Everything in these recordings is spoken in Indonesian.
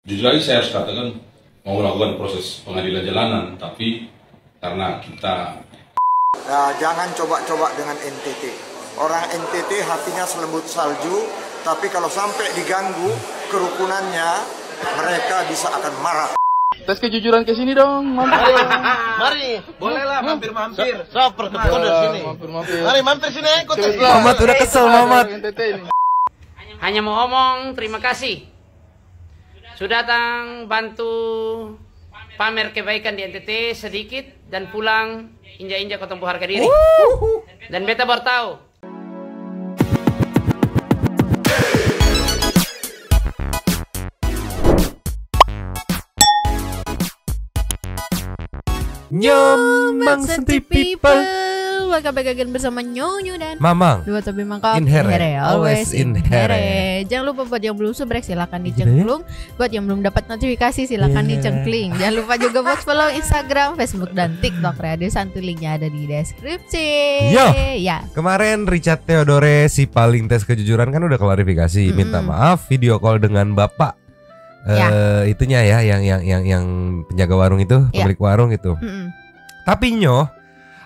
Jujur lagi saya harus katakan mau melakukan proses pengadilan jalanan, tapi karena kita jangan coba-coba dengan NTT. Orang NTT hatinya selembut salju, tapi kalau sampai diganggu kerukunannya, mereka bisa akan marah. Tes kejujuran ke sini dong, mampir. Mari, bolehlah mampir-mampir. Saper ke sini. Mampir. Mari mampir sini, ikut. Mamat udah kesel, Mamat. Hanya mau ngomong terima kasih sudah datang bantu pamer kebaikan di NTT sedikit dan pulang injak-injak ketemu harga diri. Dan beta baru tahu. Nyomang Santai People. Welcome back again bersama Nyonyo dan Mamang. Dua topi mangkok. Inhere. Always Inhere. Jangan lupa buat yang belum subrek silakan dicengklung. Buat yang belum dapat notifikasi silakan dicengkling. Jangan lupa juga buat follow Instagram, Facebook dan TikTok Radio Santuy, linknya ada di deskripsi. Yo. Ya. Kemarin Richard Theodore si paling tes kejujuran kan udah klarifikasi, minta maaf, video call dengan Bapak. Itunya ya yang penjaga warung itu, pemilik warung itu. Tapi Nyo,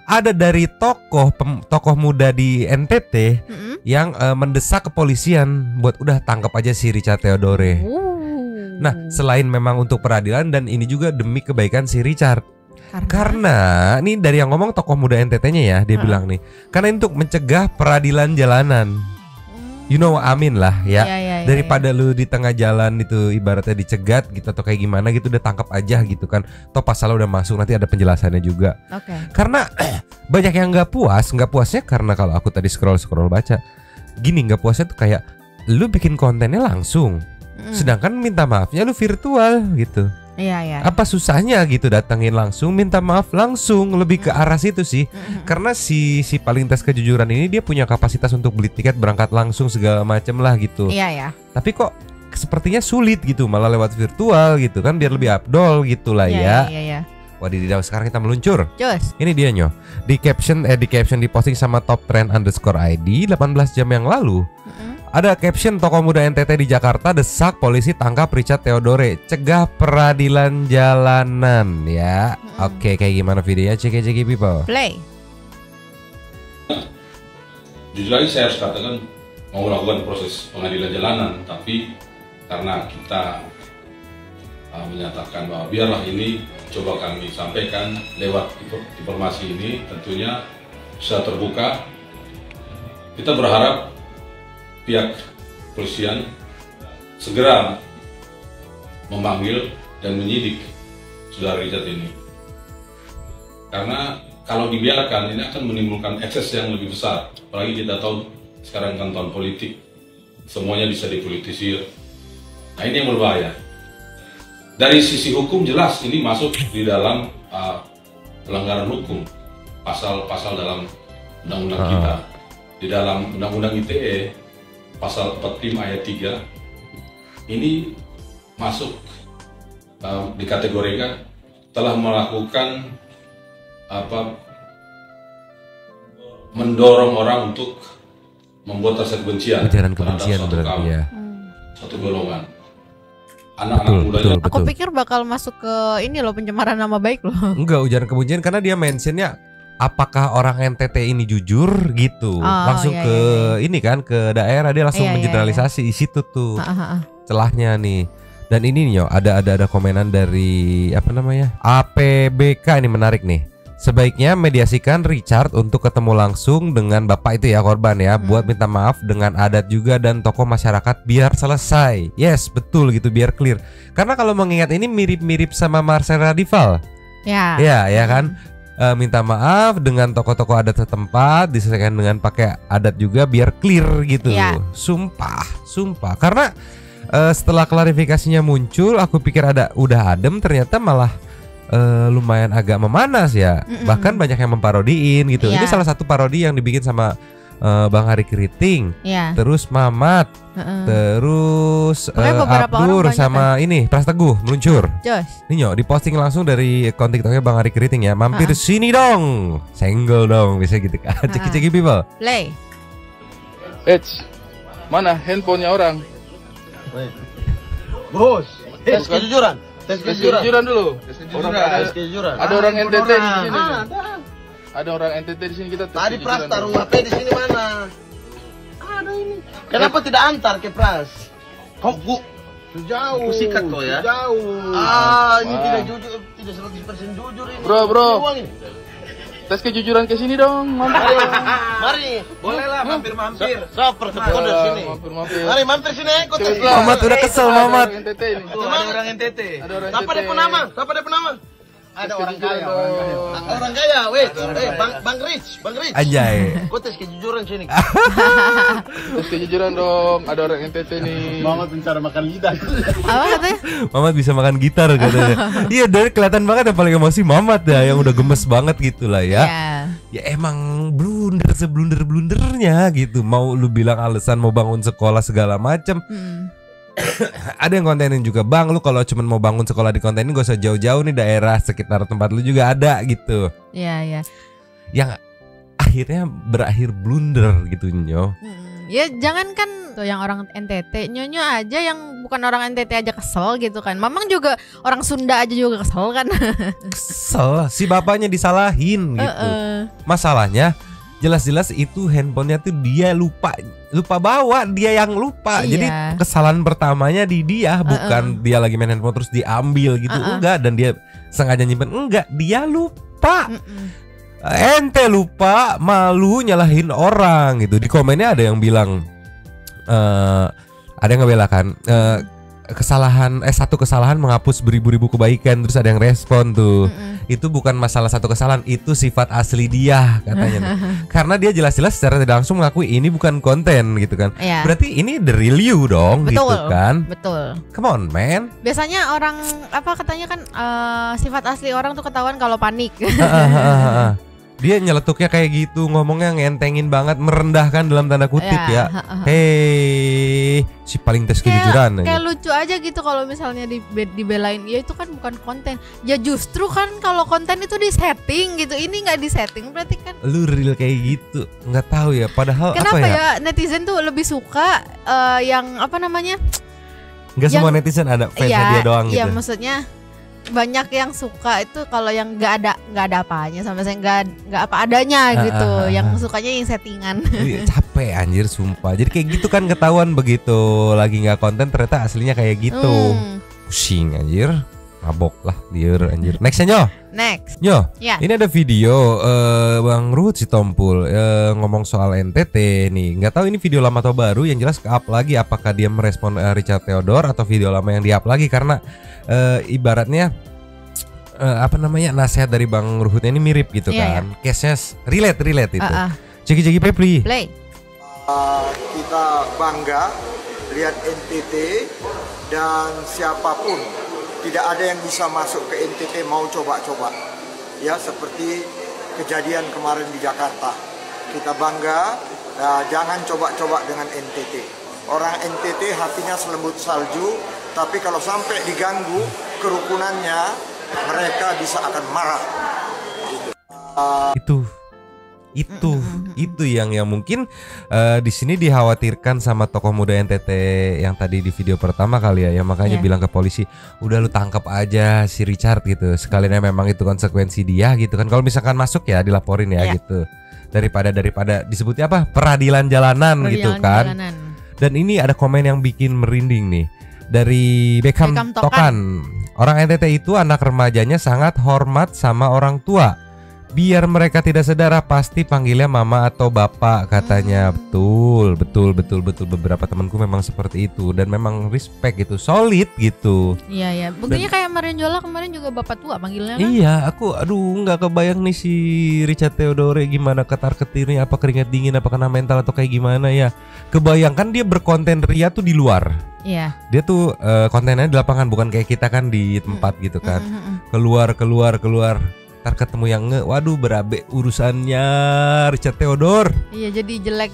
ada dari tokoh muda di NTT yang mendesak kepolisian buat udah tangkap aja si Richard Theodore. Nah, selain memang untuk peradilan dan ini juga demi kebaikan si Richard. Karena ini dari yang ngomong tokoh muda NTT-nya ya, dia bilang nih, karena untuk mencegah peradilan jalanan. You know what I mean lah ya. Daripada lu di tengah jalan itu ibaratnya dicegat gitu atau kayak gimana gitu, udah tangkap aja gitu kan. Toh pasalnya udah masuk, nanti ada penjelasannya juga. Karena banyak yang nggak puasnya karena kalau aku tadi scroll baca gini, nggak puasnya tuh kayak lu bikin kontennya langsung, sedangkan minta maafnya lu virtual gitu. Apa susahnya gitu datengin langsung minta maaf langsung, lebih ke arah situ sih. Karena si paling tes kejujuran ini dia punya kapasitas untuk beli tiket berangkat langsung segala macem lah gitu. Tapi kok sepertinya sulit gitu, malah lewat virtual gitu kan, biar lebih abdol gitu lah ya. Wadidaw, sekarang kita meluncur. Ini dia Nyo. Di caption diposting sama top_trend_id 18 jam yang lalu. Ada caption tokoh muda NTT di Jakarta desak polisi tangkap Richard Theodore, cegah peradilan jalanan ya. Oke, kayak gimana videonya? Cek people. Play. jujur lagi saya harus katakan mau melakukan proses pengadilan jalanan, tapi karena kita menyatakan bahwa biarlah ini coba kami sampaikan lewat informasi ini, tentunya bisa terbuka. Kita berharap pihak kepolisian segera memanggil dan menyidik saudara Richard ini, karena kalau dibiarkan ini akan menimbulkan ekses yang lebih besar. Apalagi kita tahu sekarang kan tahun politik, semuanya bisa dipolitisir. Nah, ini yang berbahaya. Dari sisi hukum jelas ini masuk di dalam pelanggaran hukum, pasal-pasal dalam undang-undang kita. Di dalam undang-undang ITE pasal 45 ayat 3 ini masuk dikategorikan telah melakukan mendorong orang untuk membuat rasa kebencian, ujaran kebencian berarti ya. Satu golongan anak-anak mudanya. Aku pikir bakal masuk ke ini loh, pencemaran nama baik loh. Enggak, ujaran kebencian karena dia mentionnya apakah orang NTT ini jujur gitu. Langsung ke ini kan, ke daerah dia langsung mengeneralisasi di situ tuh. Celahnya nih. Dan ini nih ada komenan dari apa namanya? APBK, ini menarik nih. Sebaiknya mediasikan Richard untuk ketemu langsung dengan bapak itu ya, korban ya, buat minta maaf dengan adat juga dan tokoh masyarakat biar selesai. Yes, betul gitu, biar clear. Karena kalau mengingat ini mirip-mirip sama Marcel Radival. Ya kan? Minta maaf dengan tokoh-tokoh adat setempat, diselesaikan dengan pakai adat juga biar clear gitu. Sumpah. Karena setelah klarifikasinya muncul, aku pikir udah adem, ternyata malah lumayan agak memanas ya. Bahkan banyak yang memparodiin gitu. Ini salah satu parodi yang dibikin sama Bang Hari Keriting, terus Mamat, terus Abdur sama ini Pras Teguh meluncur. Ini Nyo diposting langsung dari akun TikToknya Bang Hari Keriting ya. Mampir sini dong, senggol dong, bisa gitu kan. Ceki people. Play. Mana handphonenya orang? Bos, Tes kejujuran. Tes Tes kejujuran. kejujuran dulu. Tes kejujuran. Ada orang NTT di sini. Ada. Ada orang NTT di sini, kita tes Tadi kejujuran Pras dulu. taruh HP di sini mana? Ada ini. Kenapa tidak antar ke Pras? Kau Sejauh. Aku sikat kau ya. Sejauh. Ini Wah. tidak jujur, tidak 100% jujur ini. Bro. Uang ini. Tes kejujuran ke sini dong, mampir. Mari, Bolehlah mampir-mampir. Saper kode sini. Mampir. Mari mampir sini, ikut tes. Cepetlah. Mamat udah kesel, Ada Mamat. orang NTT ini. Tuh, ada orang NTT. Ada orang Siapa NTT. dia nama? Siapa dia nama? Ada Tes orang kejujuran kaya. dong. Orang kaya, wait. Bang Rich. Anjay. Kau tes kejujuran sini. Tes kejujuran dong. Ada orang NTT nih. Mamat mencari makan lidah. Apa katanya? Mamat bisa makan gitar katanya. Iya, dari kelihatan banget yang paling emosi Mamat ya, yang udah gemes banget gitu lah ya. Ya emang blunder seblunder-blundernya gitu. Mau lu bilang alasan mau bangun sekolah segala macem. Ada yang kontenin juga, bang lu kalau cuma mau bangun sekolah di kontenin gak usah jauh-jauh nih, daerah sekitar tempat lu juga ada gitu. Iya. Yang akhirnya berakhir blunder gitu Nyo. Ya jangankan tuh yang orang NTT, Nyonyo aja yang bukan orang NTT aja kesel gitu kan. Mamang juga orang Sunda aja juga kesel kan. Kesel, si bapaknya disalahin gitu. Masalahnya jelas-jelas itu handphonenya tuh dia lupa bawa, dia yang lupa. Iya. Jadi kesalahan pertamanya di dia, bukan dia lagi main handphone terus diambil gitu. Enggak, dan dia sengaja nyimpen. Enggak, dia lupa. Ente lupa, malu nyalahin orang gitu. Di komennya ada yang bilang ada yang ngebelakan satu kesalahan menghapus beribu-ribu kebaikan. Terus ada yang respon tuh, itu bukan masalah satu kesalahan, itu sifat asli dia katanya. Karena dia jelas-jelas secara tidak langsung mengakui ini bukan konten gitu kan. Iya. Berarti ini the real you dong. Betul, gitu kan. betul. Come on man. Biasanya orang apa katanya kan sifat asli orang tuh ketahuan kalau panik. Dia nyeletuknya kayak gitu, ngomongnya ngentengin banget, merendahkan dalam tanda kutip ya. Hei, si paling tes kejujuran. Kayak lucu aja gitu kalau misalnya dibelain, ya itu kan bukan konten. Ya justru kan kalau konten itu disetting gitu, ini nggak disetting berarti kan. Lu real kayak gitu, nggak tahu ya. Padahal Kenapa apa ya? ya netizen tuh lebih suka yang apa namanya? Nggak semua netizen ada fansnya dia doang Iya, gitu. maksudnya banyak yang suka itu kalau yang nggak ada apanya, sama saya nggak apa adanya gitu. Yang sukanya yang settingan. Capek anjir sumpah. Jadi kayak gitu kan ketahuan begitu lagi nggak konten ternyata aslinya kayak gitu. Pusing anjir. Mabok lah liur anjir. Nextnya Nyo. Nyo. Ya. Ini ada video Bang Ruhut Sitompul ngomong soal NTT nih. Nggak tahu ini video lama atau baru, yang jelas ke-up lagi. Apakah dia merespon Richard Theodore atau video lama yang di-up lagi, karena ibaratnya apa namanya, nasihat dari Bang Ruhutnya ini mirip gitu kan. Case-nya relate itu. Ceki Pepli. Play. Kita bangga lihat NTT, dan siapapun tidak ada yang bisa masuk ke NTT mau coba-coba. Ya, seperti kejadian kemarin di Jakarta. Kita bangga, jangan coba-coba dengan NTT. Orang NTT hatinya selembut salju, tapi kalau sampai diganggu kerukunannya, mereka bisa akan marah. Itu yang mungkin di sini dikhawatirkan sama tokoh muda NTT yang tadi di video pertama kali ya, yang makanya bilang ke polisi, udah lu tangkap aja si Richard gitu, sekalian memang itu konsekuensi dia gitu kan. Kalau misalkan masuk ya dilaporin ya gitu, daripada disebutnya apa, peradilan jalanan gitu kan. Dan ini ada komen yang bikin merinding nih dari Beckham Tokan. Orang NTT itu anak remajanya sangat hormat sama orang tua. Biar mereka tidak sedara pasti panggilnya mama atau bapak katanya. Betul. Beberapa temanku memang seperti itu dan memang respect gitu, solid gitu. Iya. Buktinya kayak Marenjola kemarin juga bapak tua panggilnya kan. Iya, aku nggak kebayang nih si Richard Theodore gimana ketar-ketirnya, apa keringat dingin, apa kena mental atau kayak gimana ya. Kebayangkan dia berkonten ria tuh di luar. Iya. Dia tuh kontennya di lapangan, bukan kayak kita kan di tempat gitu kan. Keluar. Ntar ketemu yang waduh berabe urusannya Richard Theodore. Iya, jadi jelek.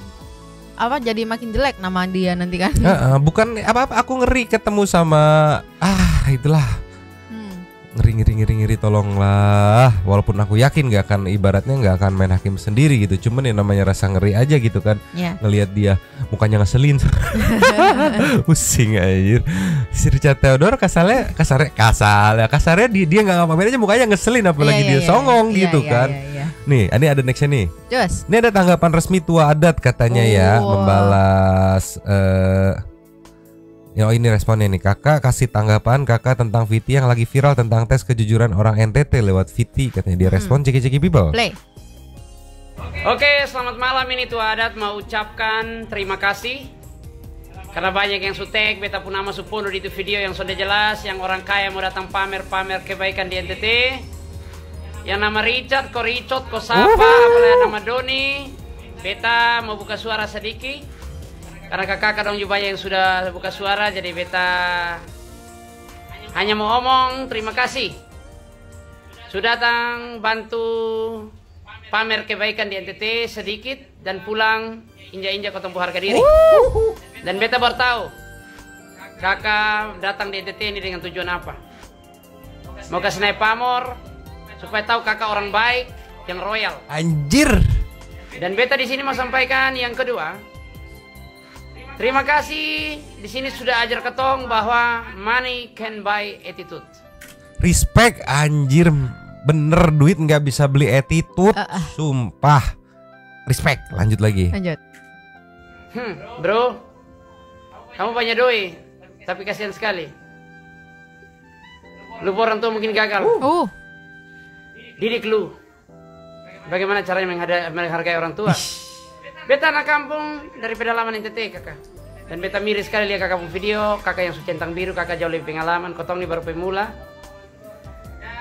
Jadi makin jelek nama dia nanti kan. Bukan apa-apa, aku ngeri ketemu sama itulah. ngeri tolonglah. Walaupun aku yakin ibaratnya nggak akan main hakim sendiri gitu. Cuman ya namanya rasa ngeri aja gitu kan. Ngelihat dia mukanya ngeselin. Pusing anjir. Si Richard Theodore kasarnya dia nggak ngapa-ngapain aja mukanya ngeselin, apalagi dia songong gitu kan. Nih, ini ada nextnya nih. Ini ada tanggapan resmi tua adat katanya ya, membalas ini responnya nih. Kakak kasih tanggapan kakak tentang Viti yang lagi viral tentang tes kejujuran orang NTT lewat Viti. Katanya dia respon ceki people. Play. Oke, selamat malam. Ini tua adat mau ucapkan terima kasih karena banyak yang sutek beta pun nama supondo di itu video yang sudah jelas, yang orang kaya mau datang pamer kebaikan di NTT. Yang nama Richard, ko Richard, ko Sapa, apalagi nama Doni. Beta mau buka suara sedikit. Karena kakak dong juga yang sudah buka suara, jadi beta hanya mau omong terima kasih sudah datang bantu pamer kebaikan di NTT sedikit dan pulang injak kau tempuh harga diri. Dan beta baru tahu kakak datang di NTT ini dengan tujuan apa. Mau kasih naik pamor supaya tahu kakak orang baik yang royal. Anjir. Dan beta di sini mau sampaikan yang kedua. Terima kasih di sini sudah ajar ketong bahwa money can buy attitude. Respect anjir, bener duit nggak bisa beli attitude, sumpah. Respect, lanjut lagi. Bro, kamu banyak doi, tapi kasihan sekali. Lu orang tua mungkin gagal. Didik lu, bagaimana caranya menghargai orang tua. Beta anak kampung dari pedalaman NTT kakak. Dan beta miris sekali lihat kakak pun video. Kakak yang centang biru, kakak jauh lebih pengalaman. Kotong ini baru pemula.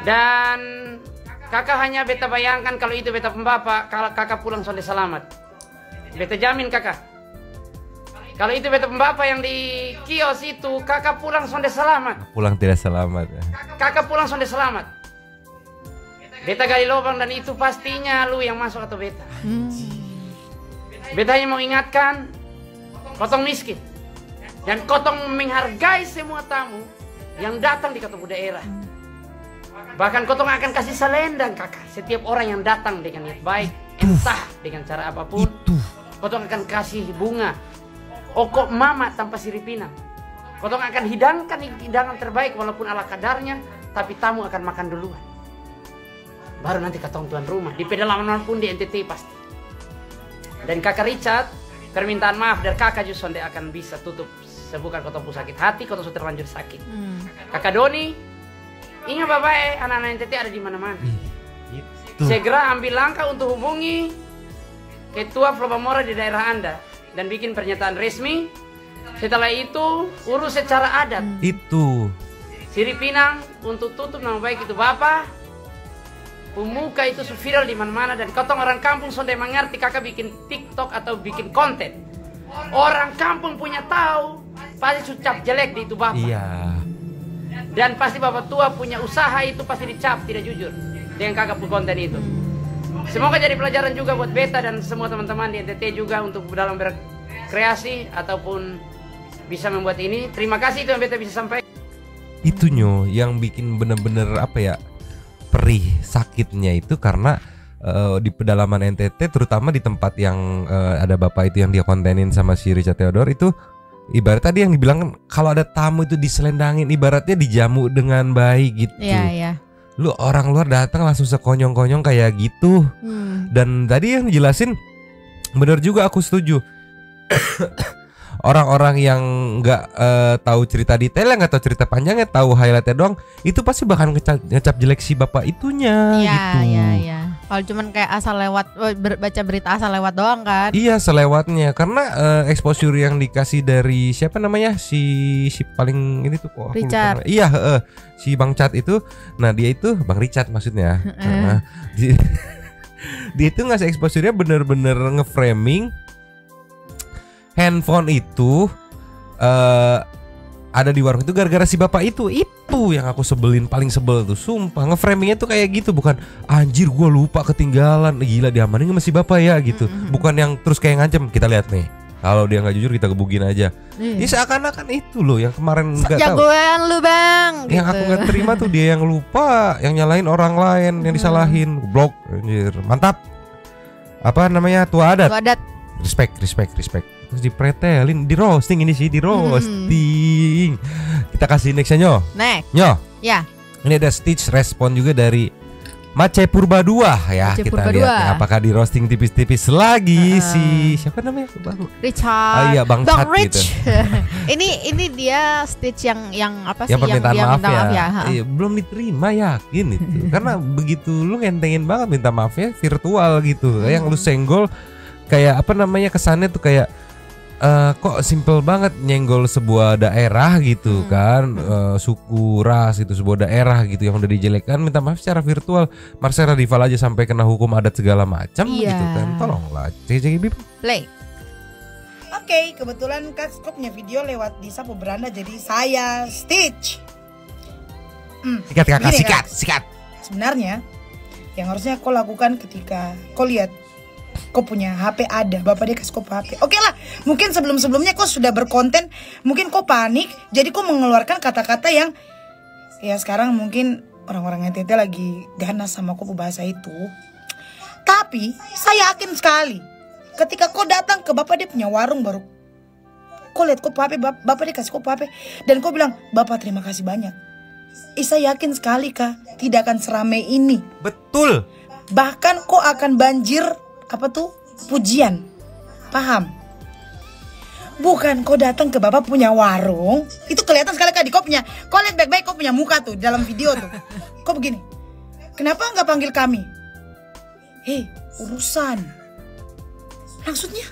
Dan kakak hanya beta bayangkan kalau itu beta pembapa, kalau kakak pulang sonde selamat. Beta jamin kakak. Kalau itu beta pembapa yang di kios itu, kakak pulang sonde selamat. Pulang tidak selamat ya. Kakak pulang sonde selamat. Beta gali lubang dan itu pastinya lu yang masuk atau beta. Beta hanya mau ingatkan, kotong miskin dan kotong menghargai semua tamu yang datang di ketemu daerah. Bahkan kotong akan kasih selendang kakak setiap orang yang datang dengan niat baik, entah dengan cara apapun. Kotong akan kasih bunga, okok mama tanpa sirip pinang. Kotong akan hidangkan hidangan terbaik walaupun ala kadarnya, tapi tamu akan makan duluan. Baru nanti ketong tuan rumah di pedalaman pun di NTT pasti. Dan kakak Richard, permintaan maaf dari kakak justru sonde akan bisa tutup sebukan kotong sakit hati, kotong sudah terlanjur sakit. Kakak Doni, ingat bapak anak-anak NTT ada di mana-mana. Segera ambil langkah untuk hubungi ketua Flobamora di daerah Anda dan bikin pernyataan resmi. Setelah itu urus secara adat. Itu. Sirip pinang untuk tutup nama baik itu bapak. Pemuka itu viral di mana-mana dan kotong orang kampung sudah mengerti kakak bikin TikTok atau bikin konten. Orang kampung punya tahu pasti ucap jelek di itu bapak. Iya. Dan pasti bapak tua punya usaha itu pasti dicap tidak jujur dengan kakak pun konten itu. Semoga jadi pelajaran juga buat beta dan semua teman-teman di NTT juga untuk dalam berkreasi ataupun bisa membuat ini. Terima kasih itu yang beta bisa sampaikan. Itu yang bikin bener-bener apa ya, perih sakitnya itu karena di pedalaman NTT terutama di tempat yang ada bapak itu yang dia kontenin sama si Richard Theodore itu, ibarat tadi yang dibilang kalau ada tamu itu diselendangin, ibaratnya dijamu dengan baik gitu. Iya. Lu orang luar datang langsung sekonyong-konyong kayak gitu. Dan tadi yang dijelasin bener juga, aku setuju. Orang-orang yang nggak tahu cerita detailnya, nggak tahu cerita panjangnya, tahu highlightnya doang, itu pasti bakal ngecap jelek si bapak itunya. Gitu. Iya. Kalau cuman kayak asal lewat baca berita asal lewat doang kan? Iya, selewatnya. Karena exposure yang dikasih dari siapa namanya si paling ini tuh kok. Richard. Iya, si Bang Chat itu. Nah dia itu Bang Richard maksudnya. Dia itu ngasih exposure-nya bener-bener ngeframing handphone itu ada di warung itu gara-gara si bapak itu yang aku sebelin, paling sebel tuh, sumpah. Ngeframingnya tuh kayak gitu, bukan anjir gua lupa ketinggalan, gila diamanin sama si bapak ya gitu. Bukan yang terus kayak ngancem. Kita lihat nih. Kalau dia nggak jujur kita gebugin aja. Ini seakan-akan itu loh yang kemarin nggak tahu. Jagoan lu bang. Yang aku nggak terima tuh dia yang lupa, yang nyalain orang lain, yang disalahin, blok, anjir, mantap. Apa namanya tua adat? Tua adat. Respect. Terus dipretelin, di roasting ini sih, di roasting. Kita kasih nextnya Nyo. Next. Nyo. Ya. Ini ada Stitch respon juga dari Mace Purba 2 ya. Mace Kita Purba lihat 2. ya, apakah di roasting tipis-tipis lagi si siapa namanya? Richard. Iya, Bang Chat Rich. gitu. ini dia Stitch yang apa sih Yang permintaan dia maaf minta maaf ya. ha. Iya, belum diterima yakin itu. Karena begitu lu ngentengin banget minta maafnya virtual gitu. Yang lu senggol kayak apa namanya, kesannya tuh kayak kok simple banget nyenggol sebuah daerah gitu kan, suku, ras itu sebuah daerah gitu yang udah dijelekan, minta maaf secara virtual. Marcella Rival aja sampai kena hukum adat segala macam gitu kan. Tolonglah CJGB play. Oke, kebetulan Kak Sko punya video lewat di Sapu Beranda, jadi saya Stitch. Sikat. Sebenarnya yang harusnya kau lakukan ketika kau lihat kau punya HP ada, bapak dia kasih kau HP. Oke lah, mungkin sebelumnya kau sudah berkonten, mungkin kau panik, jadi kau mengeluarkan kata-kata yang ya sekarang mungkin orang-orang NTT lagi ganas sama kau bahasa itu. Tapi saya yakin sekali, ketika kau datang ke bapak dia punya warung baru kau lihat kau HP, bapak dia kasih kau HP dan kau bilang, "Bapak terima kasih banyak." Saya yakin sekali Kak, tidak akan seramai ini. Betul. Bahkan kau akan banjir apa tuh pujian, paham? Bukan kau datang ke bapak punya warung, itu kelihatan sekali Kak, kau lihat baik-baik kau punya muka tuh dalam video tuh. Kau begini, kenapa nggak panggil kami? Hei, urusan. Maksudnya?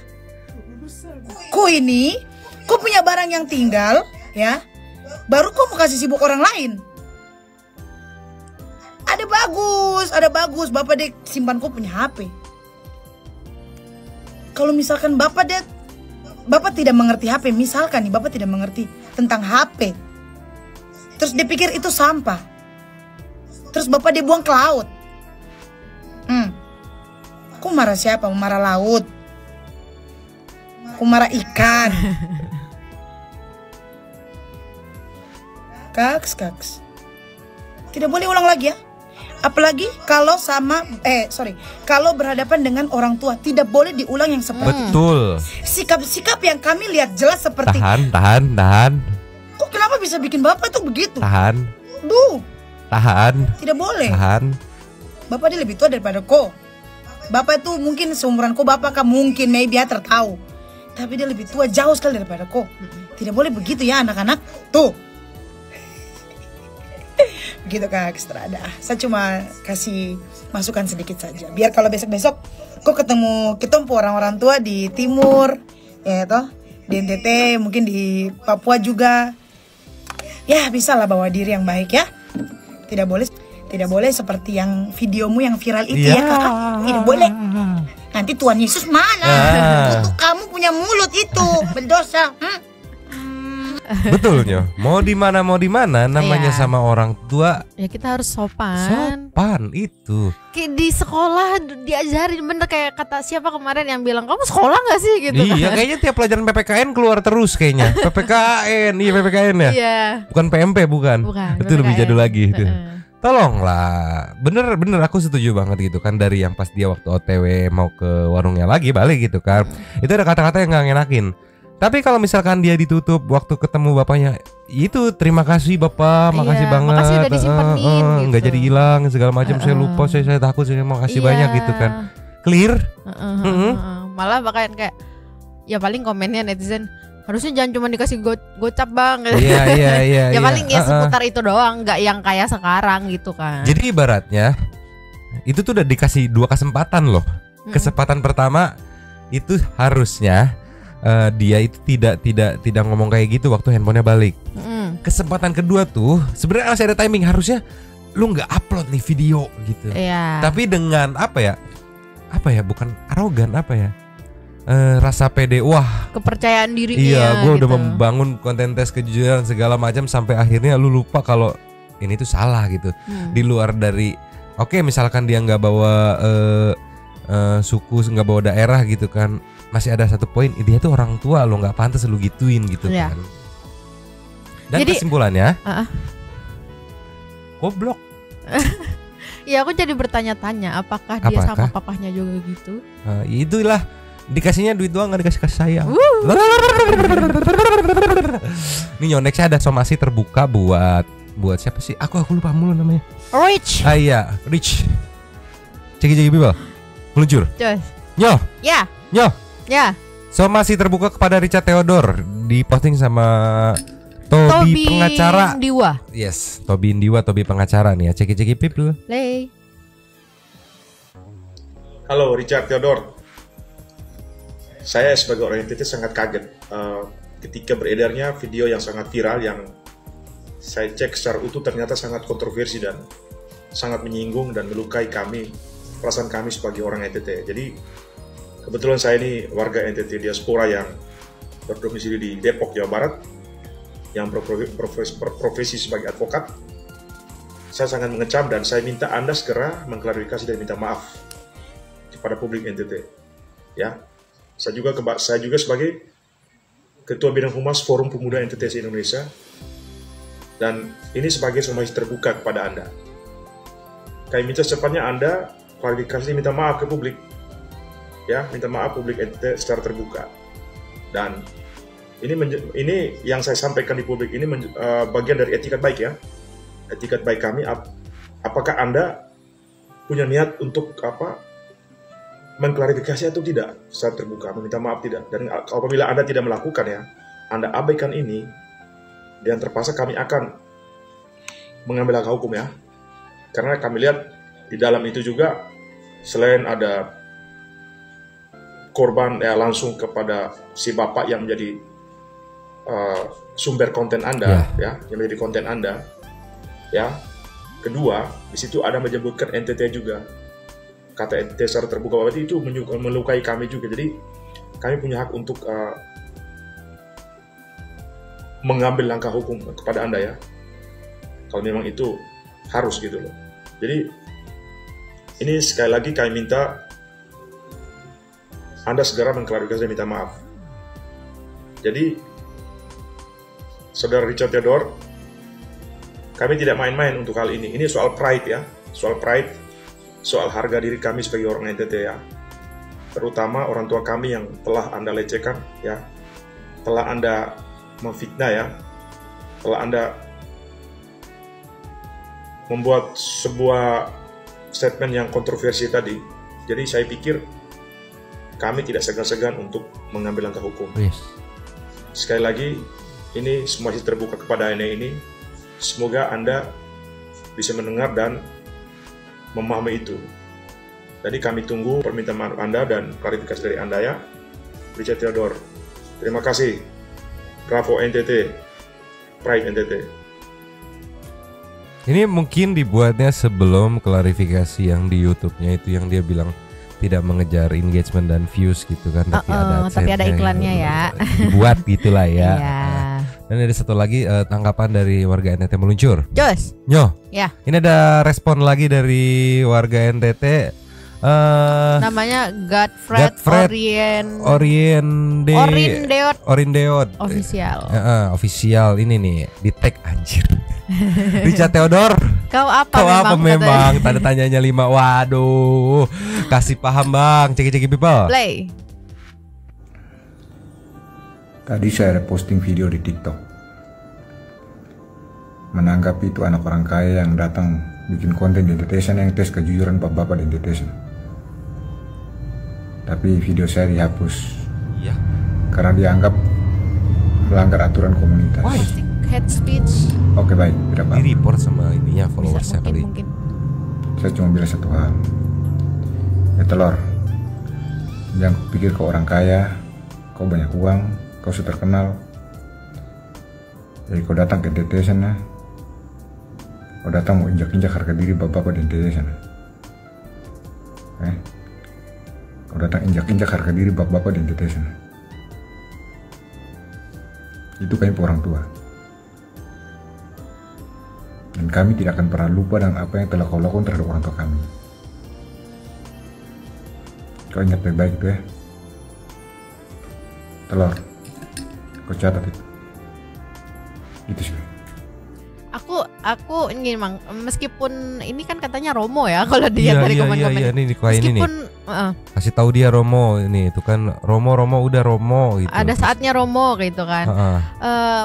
Kau ini, kau punya barang yang tinggal, ya, baru kau mau kasih sibuk orang lain. Ada bagus, bapak dek simpan kau punya HP. Kalau misalkan bapak tidak mengerti HP, misalkan nih bapak tidak mengerti tentang HP, terus dia pikir itu sampah, terus bapak dia buang ke laut, kau marah siapa? Marah laut? Kau marah ikan? Kaks, tidak boleh ulang lagi ya. Apalagi kalau kalau berhadapan dengan orang tua, tidak boleh diulang yang seperti Betul. Sikap-sikap yang kami lihat jelas seperti Tahan. Kok kenapa bisa bikin bapak tuh begitu? Tahan. Tidak boleh. Tahan. Bapak dia lebih tua daripada kau. Bapak itu mungkin seumuran kau, bapak kan mungkin maybe ya tertahu. Tapi dia lebih tua jauh sekali daripada kau. Tidak boleh begitu ya anak-anak. Tuh. Begitu Kak Strada. Saya cuma kasih masukan sedikit saja. Biar kalau besok-besok kok ketemu kita orang-orang tua di timur, ya toh, di NTT, mungkin di Papua juga. Ya, bisa lah bawa diri yang baik ya. Tidak boleh seperti yang videomu yang viral itu ya Kakak. Tidak boleh. Nanti Tuhan Yesus mana? Untuk kamu punya mulut itu berdosa. Betul Nyo. Mau di mana namanya sama orang tua. Ya kita harus sopan. Sopan itu. Kayak di sekolah diajarin bener, kayak kata siapa kemarin yang bilang, "Kamu sekolah nggak sih?" gitu. Iya, kayaknya tiap pelajaran PPKN keluar terus kayaknya. PPKN ya. Iya. Bukan PMP bukan. Itu PPKN. lebih jadul lagi itu. Tolonglah. Bener aku setuju banget gitu kan, dari yang pas dia waktu OTW mau ke warungnya lagi balik gitu kan. Itu ada kata-kata yang nggak ngenakin. Tapi kalau misalkan dia ditutup waktu ketemu bapaknya, itu terima kasih bapak, makasih banget, makasih udah disimpenin gitu. nggak jadi hilang segala macam. Saya lupa, saya takut, saya mau kasih banyak gitu kan. Clear. Malah bahkan kayak ya paling komennya netizen, harusnya jangan cuma dikasih gocap bang. Iya. Ya paling ya seputar itu doang, nggak yang kayak sekarang gitu kan. Jadi ibaratnya itu tuh udah dikasih 2 kesempatan loh. Kesempatan pertama itu harusnya dia itu tidak ngomong kayak gitu waktu handphonenya balik. Kesempatan kedua tuh sebenarnya masih ada timing, harusnya lu nggak upload nih video gitu. Tapi dengan apa ya, bukan arogan, rasa pede, kepercayaan dirinya. Iya, gue gitu. udah membangun konten tes kejujuran segala macam sampai akhirnya lu lupa kalau ini tuh salah gitu. Di luar dari misalkan dia nggak bawa suku, nggak bawa daerah gitu kan, masih ada satu poin, dia tuh orang tua lo, nggak pantas lu gituin gitu kan. Dan jadi, kesimpulannya goblok. Ya aku jadi bertanya-tanya, apakah dia sama papahnya juga gitu? Itulah, dikasihnya duit doang, nggak dikasih sayang. Ini Nyonexnya ada somasi terbuka buat siapa sih? Aku lupa mulu namanya. Rich. Iya, Rich. Ceki people. Meluncur. Nyo. Ya. Nyo. Ya. Somasi terbuka kepada Richard Theodore, diposting sama Tobi pengacara. Indiwa. Yes, Tobi Indiwa, Tobi pengacara nih ya. Ceki people. Play. Halo Richard Theodore. Saya sebagai orang NTT sangat kaget ketika beredarnya video yang sangat viral yang saya cek secara utuh ternyata sangat kontroversi dan sangat menyinggung dan melukai kami, perasaan kami sebagai orang NTT. Jadi kebetulan saya ini warga NTT diaspora yang berdomisili di Depok, Jawa Barat, yang berprofesi sebagai advokat. Saya sangat mengecam dan saya minta Anda segera mengklarifikasi dan minta maaf kepada publik NTT. Ya, saya juga sebagai Ketua Bidang Humas Forum Pemuda NTT se-Indonesia, dan ini sebagai somasi terbuka kepada Anda. Kami minta secepatnya Anda klarifikasi, minta maaf ke publik. Ya, minta maaf publik NTT secara terbuka. Dan ini yang saya sampaikan di publik ini bagian dari etikat baik ya. Etikat baik kami. Apakah Anda punya niat untuk mengklarifikasi atau tidak secara terbuka, meminta maaf tidak? Dan apabila Anda tidak melakukan ya, Anda abaikan ini, dan terpaksa kami akan mengambil langkah hukum ya. Karena kami lihat di dalam itu juga selain ada korban langsung kepada si bapak yang menjadi sumber konten Anda ya, yang menjadi konten Anda ya. Kedua, di situ ada menyebutkan NTT juga. Kata NTT secara terbuka, berarti itu melukai kami juga. Jadi kami punya hak untuk mengambil langkah hukum kepada Anda ya, kalau memang itu harus gitu loh. Jadi ini sekali lagi kami minta Anda segera mengklarifikasi dan minta maaf. Jadi Saudara Richard Theodore, kami tidak main-main untuk hal ini. Ini soal pride ya, soal pride, soal harga diri kami sebagai orang NTT ya. Terutama orang tua kami yang telah Anda lecehkan ya, telah Anda memfitnah ya, telah Anda membuat sebuah statement yang kontroversi tadi. Jadi saya pikir kami tidak segan-segan untuk mengambil langkah hukum. Sekali lagi, ini semua masih terbuka kepada Anda ini. Semoga Anda bisa mendengar dan memahami itu. Jadi kami tunggu permintaan maaf Anda dan klarifikasi dari Anda ya, Richard Theodore. Terima kasih. Bravo NTT, Pride NTT. Ini mungkin dibuatnya sebelum klarifikasi yang di YouTube-nya itu yang dia bilang tidak mengejar engagement dan views gitu kan, tapi ada iklannya gitu, ya. Dibuat gitulah ya. Dan ada satu lagi tanggapan dari warga NTT Meluncur. Jos. Nyo. Ya. Ini ada respon lagi dari warga NTT. Namanya Godfred Orindeot official. Official ini nih di tag anjir. Richard Theodore, kau apa memang tanda tanyanya 5. Waduh, kasih paham bang. Ceki people. Play. Tadi saya posting video di TikTok menanggapi itu anak orang kaya yang datang bikin konten di NTT yang tes kejujuran bapak-bapak di NTT. Tapi video saya dihapus karena dianggap melanggar aturan komunitas. Hate speech. Oke baik, tidak apa-apa. Di report sama ininya followersnya kali. Mungkin. Saya cuma bilang satu hal. Ya telur, jangan pikir kau orang kaya, kau banyak uang, kau sudah terkenal. Jadi kau datang ke NTT sana, kau datang mau injak-injak harga diri bapak-bapak di NTT sana. Kau datang injak-injak harga diri bapak-bapak di NTT sana. Itu kami orang tua. Dan kami tidak akan pernah lupa dengan apa yang telah kau lakukan terhadap orang tua kami. Kau ingat baik-baik itu ya. telur. Kau catat itu. Itu sih. Aku ini Mang, meskipun ini kan katanya Romo ya kalau dia dari komen-komen. Iya, ini meskipun kasih tahu dia Romo ini itu kan Romo udah Romo gitu. Ada saatnya Romo gitu kan.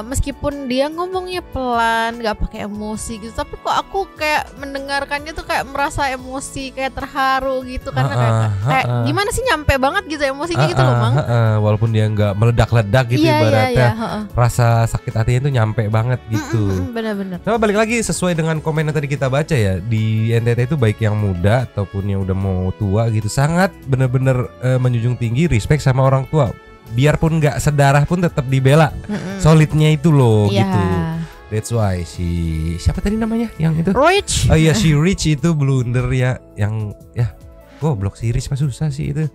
Meskipun dia ngomongnya pelan, nggak pakai emosi gitu, tapi kok aku kayak mendengarkannya tuh kayak merasa emosi, kayak terharu gitu karena kayak gimana sih nyampe banget gitu emosinya gitu loh Mang. Walaupun dia nggak meledak-ledak gitu ibaratnya. Rasa sakit hatinya itu nyampe banget gitu. Benar-benar. Coba balik lagi sesuai dengan komen yang tadi kita baca ya, di NTT itu baik yang muda ataupun yang udah mau tua gitu sangat bener-bener menjunjung tinggi respect sama orang tua, biarpun nggak sedarah pun tetap dibela. Solidnya itu loh gitu. That's why siapa tadi namanya yang itu Rich. Oh iya si Rich itu blunder ya, yang ya goblok si Rich mah susah sih itu.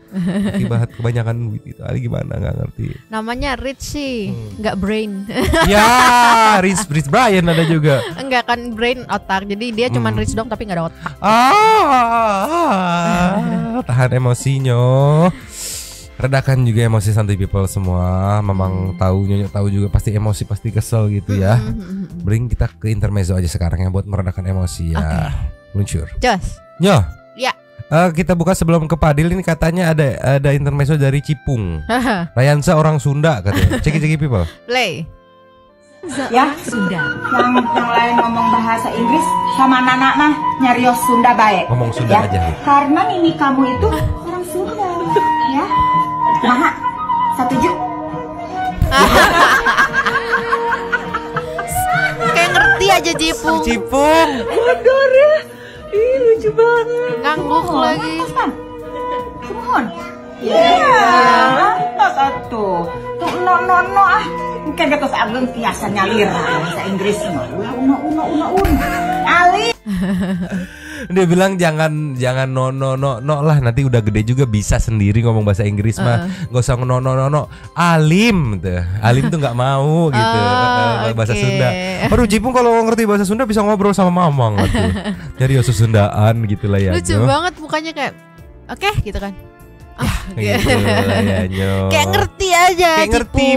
Akibat kebanyakan duit itu gimana nggak ngerti. Namanya Rich sih, nggak brain. Ya, Rich Brian ada juga. Enggak kan brain otak. Jadi dia cuman Rich dong tapi nggak ada otak. Tahan emosinya. Redakan juga emosi santai people semua. Memang Nyonya tahu juga pasti emosi, pasti kesel gitu ya. Bring kita ke intermezzo aja sekarang ya buat meredakan emosi ya. Luncur. Jos. Nyo. Ya. Kita buka sebelum ke Padil ini katanya ada intermezzo dari Cipung. Rayansa orang Sunda katanya. Ceki people. Play. Ya, Sunda. Yang lain ngomong bahasa Inggris sama Nana mah nyarios Sunda baik. Ngomong Sunda aja. Karena Mimi kamu itu orang Sunda, ya. Nah, setuju? Kayak ngerti aja Cipung. Cipung. Waduh ya. Ih, lucu banget. Ngangguk lagi. Mohon. Ya, satu. Tuh no mungkin kita seageng biasa nyalir bahasa Inggris mah. Una. Ali. Dia bilang jangan no lah, nanti udah gede juga bisa sendiri ngomong bahasa Inggris mah. Gak usah no. Alim tuh. Alim tuh nggak mau gitu. Bahasa Sunda. Baru Cipung kalau ngerti bahasa Sunda bisa ngobrol sama Mamang gitu. Jadi Sundaan gitu lah ya. Lucu banget mukanya kayak oke gitu kan. Gitu ya, kayak ngerti aja. Kayak ngerti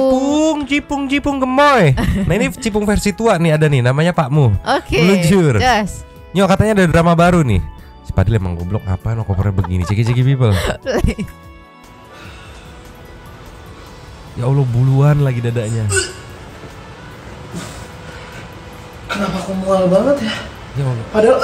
Cipung gemoy. Nah ini Cipung versi tua nih ada nih namanya Pakmu. Oke. Meluncur. Yes. Nyo katanya ada drama baru nih. Si Padil emang goblok apa no covernya begini. Ceki people. Ya Allah buluan lagi dadanya. Kenapa aku mual banget ya? Ya Allah. Padahal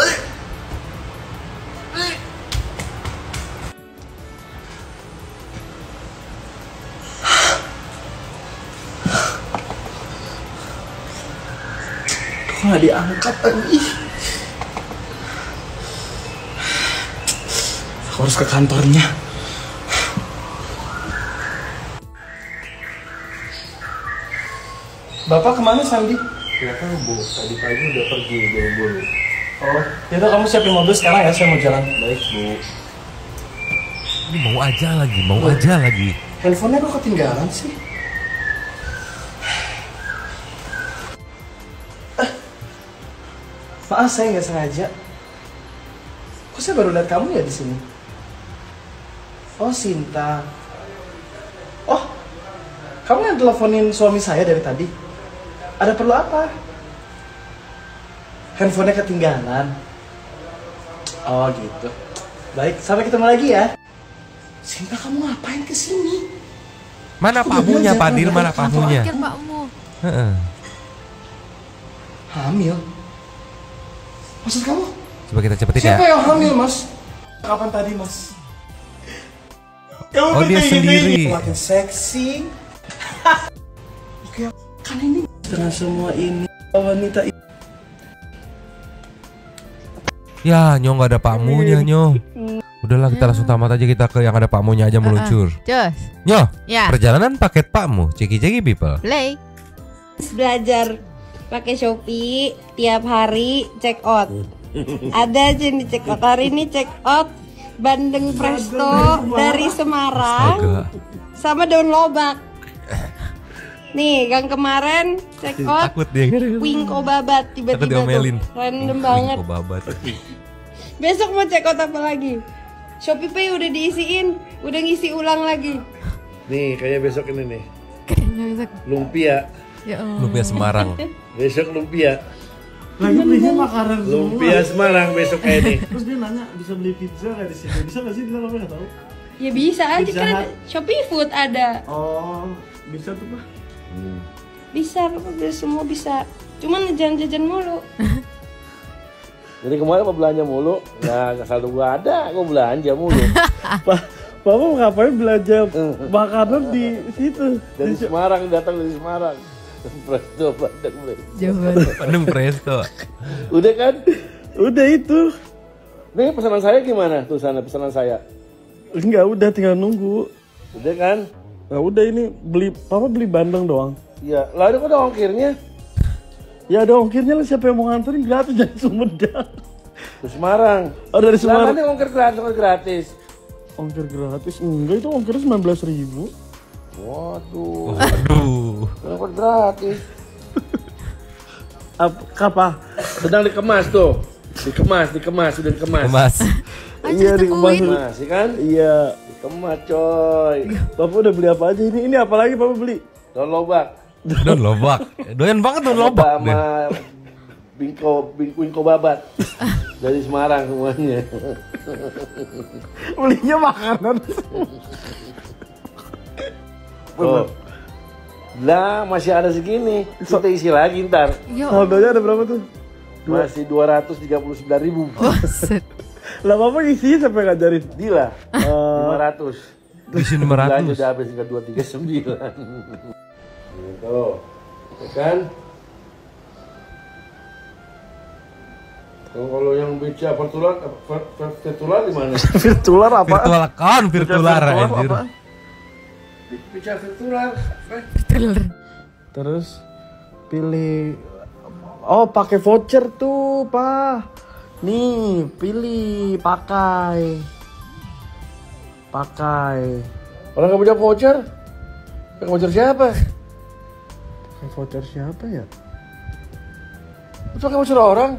nggak diangkat lagi. Aku harus ke kantornya. Bapak kemana Sandi? Ya kan Bu, tadi pagi udah pergi buru-buru. Oh, yaudah kamu siapin mobil sekarang ya, saya mau jalan. Baik Bu. Ini mau aja lagi. Handphonenya kok ketinggalan sih? Maaf saya nggak sengaja. Kok saya baru lihat kamu ya di sini? Oh Sinta. Oh, kamu yang teleponin suami saya dari tadi. Ada perlu apa? Handphonenya ketinggalan. Oh gitu. Baik, sampai ketemu lagi ya. Sinta kamu ngapain kesini? Mana Pakmunya Padil? Mana Pakmunya? Hamil. Maksud kamu? Coba kita cepetin ya. Siapa yang hamil mas? Kapan tadi mas? Oh dia sendiri. Makin seksi. Oke, kan ini dengan semua ini wanita ini. Ya Nyo nggak ada Pakmunya Nyo. Udahlah kita langsung tamat aja, kita ke yang ada Pakmunya aja meluncur. Jos. Nyo. Ya. Perjalanan paket Pakmu. Ceki people. Play. Belajar pakai Shopee tiap hari check out. Ada aja nih check out. Hari ini check out bandeng presto dari Semarang sama daun lobak. Nih, gang kemarin check out wingko babat tiba-tiba tuh. Random banget. Wingko babat. Besok mau check out apa lagi? Shopee Pay udah diisiin, udah ngisi ulang lagi. Nih, kayak besok ini nih. Besok. Lumpia. Ya Allah. Lumpia Semarang. Besok lumpia. Lagi belinya makanan semua. Lumpia Semarang besok kayak ini. Terus dia nanya bisa beli pizza nggak di sini? Bisa nggak sih? Kita nggak tahu. Ya bisa aja Pizza kan Hut. Shopee Food ada. Oh, bisa tuh Pak. Bisa, Bapak semua bisa. Cuman jajan-jajan mulu. Jadi kemarin mau belanja mulu, ya selalu gua ada, gua belanja mulu. Bapak mau ngapain belanja makanan di situ? Dari Semarang, datang dari Semarang. Presto Bandung. Bandung Presto. Udah kan? Udah itu. Nih pesanan saya gimana tuh sana pesanan saya? Enggak, udah tinggal nunggu. Udah kan? Nah, udah ini Papa beli bandeng doang. Iya, lalu kok ada ongkirnya? Ya ada ongkirnya lah, siapa yang mau nganterin gratis dari Sumedang. Ke Semarang. Oh dari Semarang. Nah, ongkir gratis. Ongkir gratis? Enggak, itu ongkirnya 19.000. Waduh. Ongkir gratis. Apa? Sedang dikemas tuh. Dikemas, sudah dikemas. Kemas. Iya dikemas. Dikemas, kan? Iya. Dikemas, coy. Bapak udah beli apa aja ini? Ini apa lagi Bapak beli? Daun lobak. Daun lobak. Doyan banget daun lobak. Sama bingko babat. Dari Semarang semuanya. Belinya makanan. Oh. Lah masih ada segini. Kita isi lagi ntar. Saldonya ada berapa tuh? Masih 239.000. Lah Bapak isinya sampai ngajarin? Dila. 500. Isi 500. Belanja udah habis ke 239. Gitu. Ya kan? Kalau yang bicara virtual di mana? Virtual apa? Virtual account, virtual anjir. Bicara virtual. Terus pilih. Oh, pakai voucher tuh, Pak. Nih, pilih, pakai. Orang nggak punya voucher? Pakai voucher siapa? Pakai voucher siapa ya? Itu pakai voucher orang?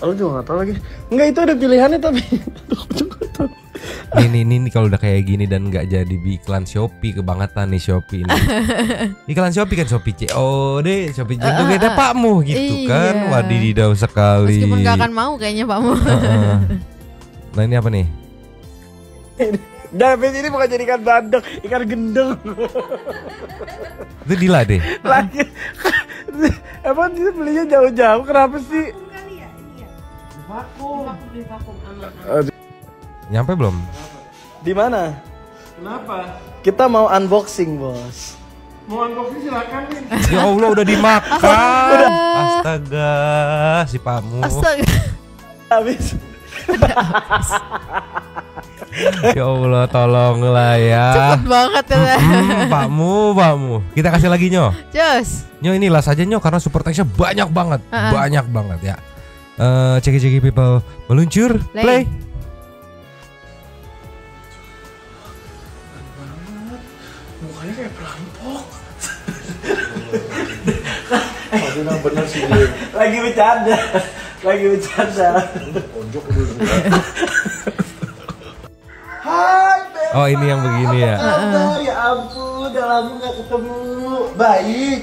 Aku juga nggak tahu lagi. Enggak, itu ada pilihannya tapi. Ini kalau udah kayak gini dan nggak jadi iklan Shopee, kebangetan nih Shopee ini. Iklan Shopee kan Shopee COD, Shopee joget Pakmu gitu kan. Wadidaw sekali. Meskipun nggak akan mau kayaknya Pakmu. Nah ini apa nih? David ini bukan jadi ikan bandeng, ikan gendeng. Itu Dila deh. Lagi. Emang dia belinya jauh-jauh, kenapa sih? Nyampe belum? Di mana? Kenapa? Kita mau unboxing, Bos. Mau unboxing silakan nih. Ya Allah udah dimakan. Astaga, si Pakmu. Astaga. Habis. Ya Allah, tolonglah ya. Cepet banget ya. Pakmu. Kita kasih lagi Nyo. Jos. Nyo inilah saja Nyo karena super text-nya banyak banget. Banyak banget ya. Ceki people meluncur, play. Mukanya kayak perampok. Bener sih dia. Lagi bercanda. Onjok dulu. Hai, Beb. Oh ini yang begini ya. Kabar? Ya ampun, udah lama gak ketemu. Baik.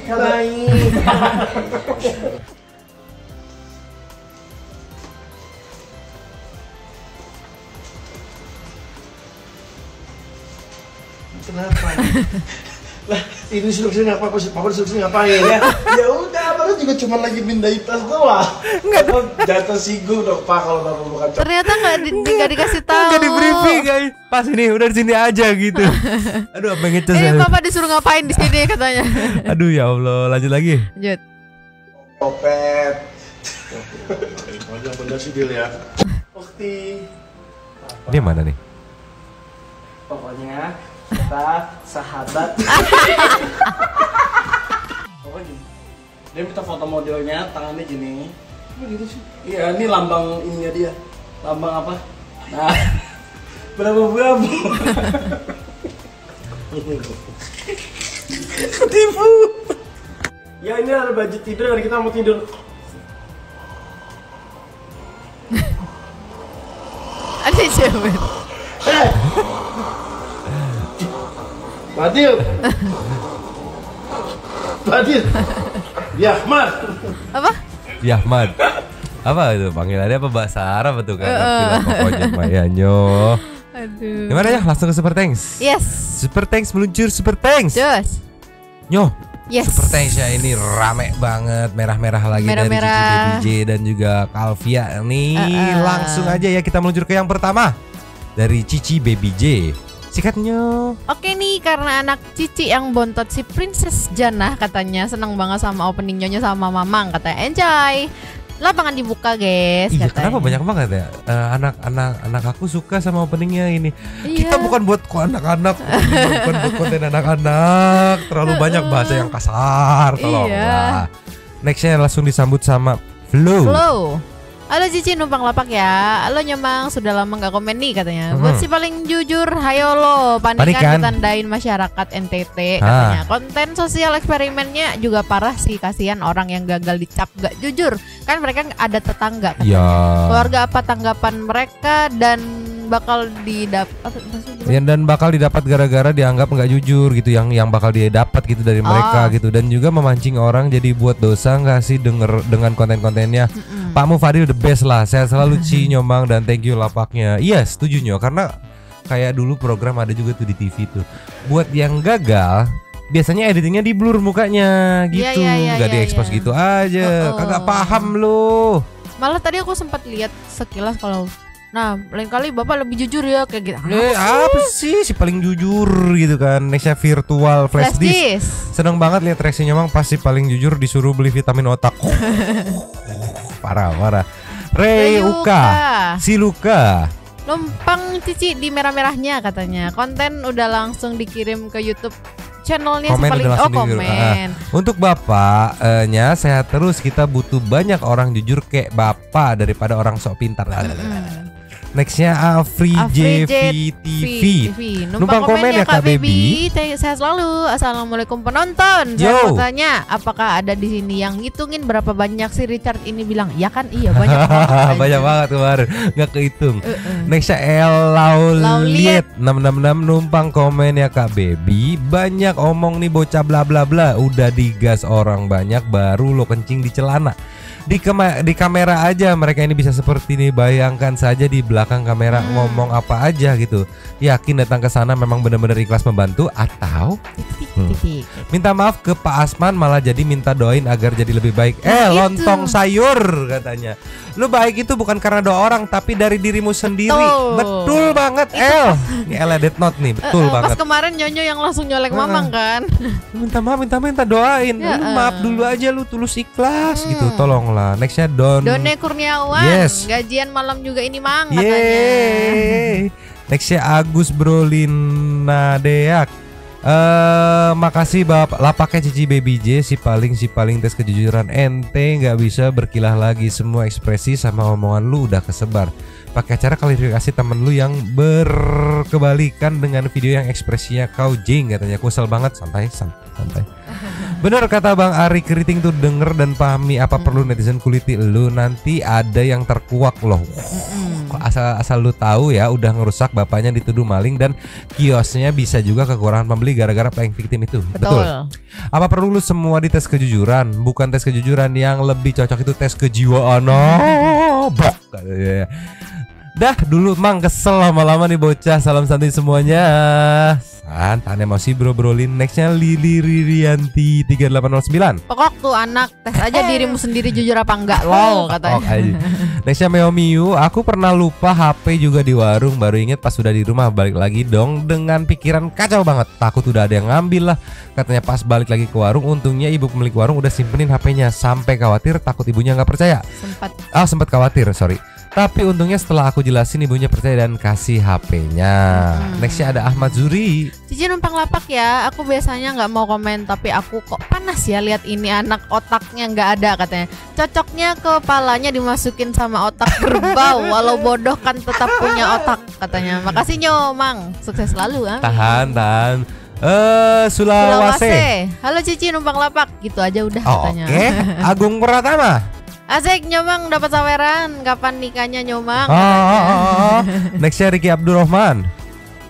Kenapa? Lah, ini instruksi apa? Papa instruksi ngapain ya? Ya udah, baru juga cuma lagi pindahin tas doang. Enggak jatuh singgung dong Pak kalau Bapak bukan. Ternyata nggak dikasih tahu. Nggak di briefing guys. Pas ini udah di sini aja gitu. Aduh apa yang ngecas ya? Papa disuruh ngapain di sini katanya. Aduh ya Allah, lanjut lagi. Lanjut. Kopet. Yang bener sih Dil ya. Ukti. Dia mana nih? Pokoknya kita sahabat. Pokoknya dia minta foto modelnya, tangannya gini. Kok gitu sih? Iya, ini lambang ininya dia. Lambang apa? Nah, berabu-berabu. Ketipu. Ya ini ada baju tidur dan kita mau tidur. Ada siapa? Badil. Badin. Yahmat. Apa? Yahmat. Apa itu panggilannya, apa bahasa Arab tuh kan? Pokoknya Mayanyo. Aduh. Gimana ya? Langsung ke Super Thanks. Yes. Super Thanks meluncur Super Thanks. Yes. Nyo. Yes. Super Thanks ya ini rame banget, merah-merah lagi dari Cici DJ dan juga Calvia nih. Langsung aja ya kita meluncur ke yang pertama dari Cici Baby J. Sikatnya. Oke nih, karena anak Cici yang bontot si Princess Jannah katanya seneng banget sama opening nyonya sama Mamang, katanya enjoy. Lapangan dibuka guys. Iya, katanya. kenapa banyak banget ya anak aku suka sama openingnya ini. Iya. Kita bukan buat anak-anak, bukan buat konten anak-anak. Terlalu banyak bahasa yang kasar, tolonglah. Nextnya langsung disambut sama Flow. Halo Cici numpang lapak ya. Halo Nyemang, sudah lama nggak komen nih katanya. Buat si paling jujur, hayo lo panikan ditandain masyarakat NTT katanya. Konten sosial eksperimennya juga parah sih, kasihan orang yang gagal dicap gak jujur. Kan mereka ada tetangga katanya. Ya. Keluarga apa tanggapan mereka dan bakal didapat gara-gara dianggap nggak jujur gitu, yang bakal dia dapat gitu dari mereka gitu, dan juga memancing orang jadi buat dosa nggak sih denger dengan konten-kontennya. Pak Mufadil the best lah, saya selalu Ci Nyomang dan thank you lapaknya. Iya setuju Nyo, karena kayak dulu program ada juga tuh di TV tuh, buat yang gagal biasanya editingnya di blur mukanya gitu, nggak diekspos gitu aja. Kagak paham lo. Malah tadi aku sempat lihat sekilas kalau, nah lain kali bapak lebih jujur ya kayak gitu. Apa sih si paling jujur gitu kan? Nextnya virtual flash disk. Seneng banget lihat reaksi Nyomang pasti paling jujur disuruh beli vitamin otak. Parah. Reuka, si Luka. Numpang Cici di merah-merahnya katanya. Konten udah langsung dikirim ke YouTube channelnya si paling komen. Untuk bapaknya sehat terus, kita butuh banyak orang jujur kayak bapak daripada orang sok pintar. Nextnya Afri JVTV. Numpang komen ya Kak Baby. Sehat selalu. Assalamualaikum penonton. Saya mau tanya, apakah ada di sini yang ngitungin berapa banyak si Richard ini bilang? Ya kan iya banyak banget. Banyak banget kemarin, nggak kehitung. Nextnya El Lauliet 666 numpang komen ya Kak Baby. Banyak omong nih bocah bla bla bla. Udah digas orang banyak baru lo kencing di celana. Di kamera aja mereka ini bisa seperti ini. Bayangkan saja di belakang kamera ngomong apa aja gitu. Yakin datang ke sana memang benar-benar ikhlas membantu atau minta maaf ke Pak Asman malah jadi minta doain agar jadi lebih baik. Lontong sayur katanya. Lu baik itu bukan karena doa orang tapi dari dirimu sendiri. Betul banget Ini Death Note nih, betul banget. Pas kemarin Nyonyo yang langsung nyolek Mamang kan. Minta doain. Lu maaf dulu aja, lu tulus ikhlas gitu. Tolong lah. Nextnya Done Kurniawan. Gajian malam juga ini Mang katanya. Nextnya Agus Brolina Deak. Makasih Bapak lapaknya Cici Baby J, si paling tes kejujuran ente nggak bisa berkilah lagi, semua ekspresi sama omongan lu udah kesebar. Pakai cara klarifikasi temen lu yang berkebalikan dengan video yang ekspresinya kau jing katanya. Kusel banget, santai. Bener kata Bang Ari Keriting tuh, denger dan pahami apa perlu netizen kuliti lu, nanti ada yang terkuak loh. Asal lu tahu ya, udah ngerusak bapaknya dituduh maling dan kiosnya bisa juga kekurangan pembeli gara-gara playing victim itu. Betul. Apa perlu lu semua di tes kejujuran? Bukan tes kejujuran, yang lebih cocok itu tes kejiwaan. Dah dulu Mang, kesel lama-lama nih bocah. Salam santai semuanya. Santan emosi bro-brolin. Nextnya Lili Ririanti 3809. Pokok tuh anak, tes aja dirimu sendiri jujur apa enggak lol katanya. Nextnya Meo Miu, aku pernah lupa HP juga di warung, baru inget pas sudah di rumah. Balik lagi dong dengan pikiran kacau banget, takut udah ada yang ngambil lah. Katanya pas balik lagi ke warung, untungnya ibu pemilik warung udah simpenin HP-nya. Sampai khawatir takut ibunya nggak percaya. Sempat khawatir, sorry. Tapi untungnya setelah aku jelasin ibunya percaya dan kasih HP-nya. Nextnya ada Ahmad Zuri. Cici numpang lapak ya. Aku biasanya nggak mau komen, tapi aku kok panas ya lihat ini anak otaknya nggak ada katanya. Cocoknya kepalanya dimasukin sama otak berbau. Walau bodoh kan tetap punya otak katanya. Makasih Nyomang, sukses selalu. Tahan. Sulawesi. Halo Cici numpang lapak. Gitu aja udah katanya. Oke. Agung Pratama. Asik Nyomang dapat saweran. Kapan nikahnya Nyomang? Nextnya Ricky Abdurrahman.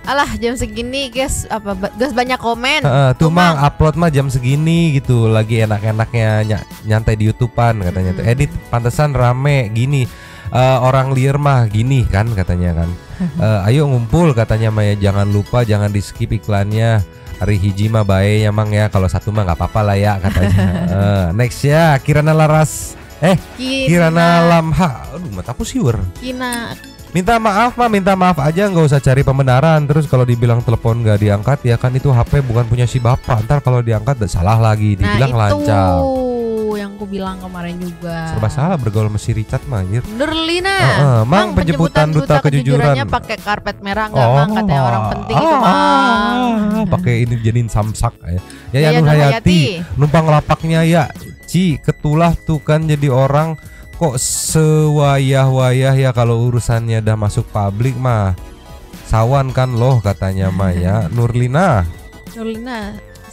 Alah jam segini guys guys banyak komen. Tuh Mang upload mah jam segini gitu, lagi enak-enaknya nyantai di YouTubean katanya tuh. Edit pantesan rame gini. Orang liar mah gini kan katanya kan. Ayo ngumpul katanya Maya, jangan lupa jangan di skip iklannya. Hari hiji mah bae ya Mang ya, kalau satu mah nggak apa-apa lah ya katanya. Next ya Kirana Laras Kirana Lamha. Aduh mataku siwer. Minta maaf mah, minta maaf aja, nggak usah cari pembenaran. Terus kalau dibilang telepon nggak diangkat ya kan itu HP bukan punya si bapak. Ntar kalau diangkat salah lagi, dibilang lancar. Yang aku bilang kemarin juga. Serba salah bergaul sama si Richard mah anjir. Nerlina. Mang penjemputan duta kejujurannya pakai karpet merah enggak Mang, katanya orang penting itu Mang. Pakai ini jadiin samsak ya. Ya Hayati. Numpang lapaknya ya. Ci ketulah tuh kan jadi orang kok sewayah-wayah ya kalau urusannya udah masuk publik mah. Sawan kan loh katanya Maya. Nurlina.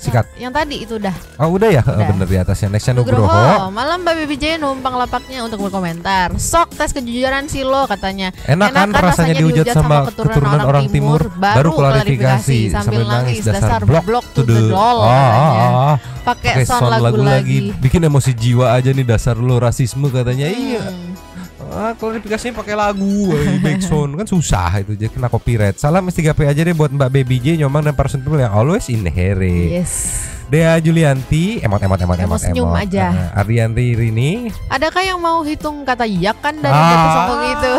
Sikat. Yang tadi itu udah. Oh udah ya, bener di atasnya. Nextnya Nugroho. Malam Mbak Baby J numpang lapaknya untuk berkomentar. Sok tes kejujuran sih lo katanya. Enak kan rasanya dihujat sama keturunan orang timur. Baru klarifikasi sambil nangis dasar block to the doll. Pakai sound lagu lagi. Bikin emosi jiwa aja nih dasar lo rasisme katanya. Iya. Klarifikasinya pakai lagu backsound kan susah itu, jadi kena copyright. Salam S3P aja deh buat Mbak Baby J, Nyomang dan para sentul yang always in here. Yes. Dea Julianti emot senyum aja. Arianti Rini. Adakah yang mau hitung kata ya kan dari kata sombong itu?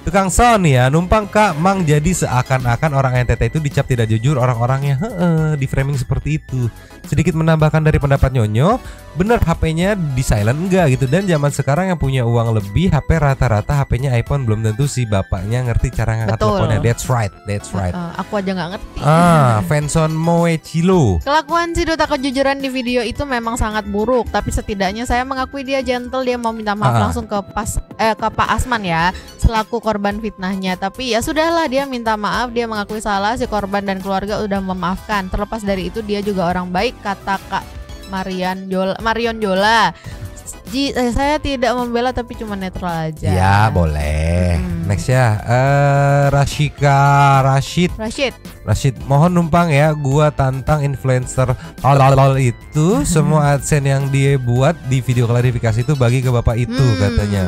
Tukang son ya, numpang Kak Mang jadi seakan-akan orang NTT itu dicap tidak jujur orang-orangnya. Di framing seperti itu. Sedikit menambahkan dari pendapat Nyonyo, bener HP-nya di silent enggak gitu. Dan zaman sekarang yang punya uang lebih, HP rata-rata HP-nya iPhone, belum tentu si bapaknya ngerti cara ngangkat teleponnya. That's right. Aku aja nggak ngerti. Fanson Moechilo. Kelakuan si duta kejujuran di video itu memang sangat buruk, tapi setidaknya saya mengakui dia gentle, dia mau minta maaf langsung ke Pak Asman ya, selaku korban fitnahnya. Tapi ya sudahlah, dia minta maaf, dia mengakui salah, si korban dan keluarga udah memaafkan. Terlepas dari itu dia juga orang baik, kata Kak Marion Jola. Saya tidak membela tapi cuma netral aja. Ya boleh. Next ya Rashid, mohon numpang ya, gua tantang influencer itu semua AdSense yang dia buat di video klarifikasi itu bagi ke bapak itu katanya.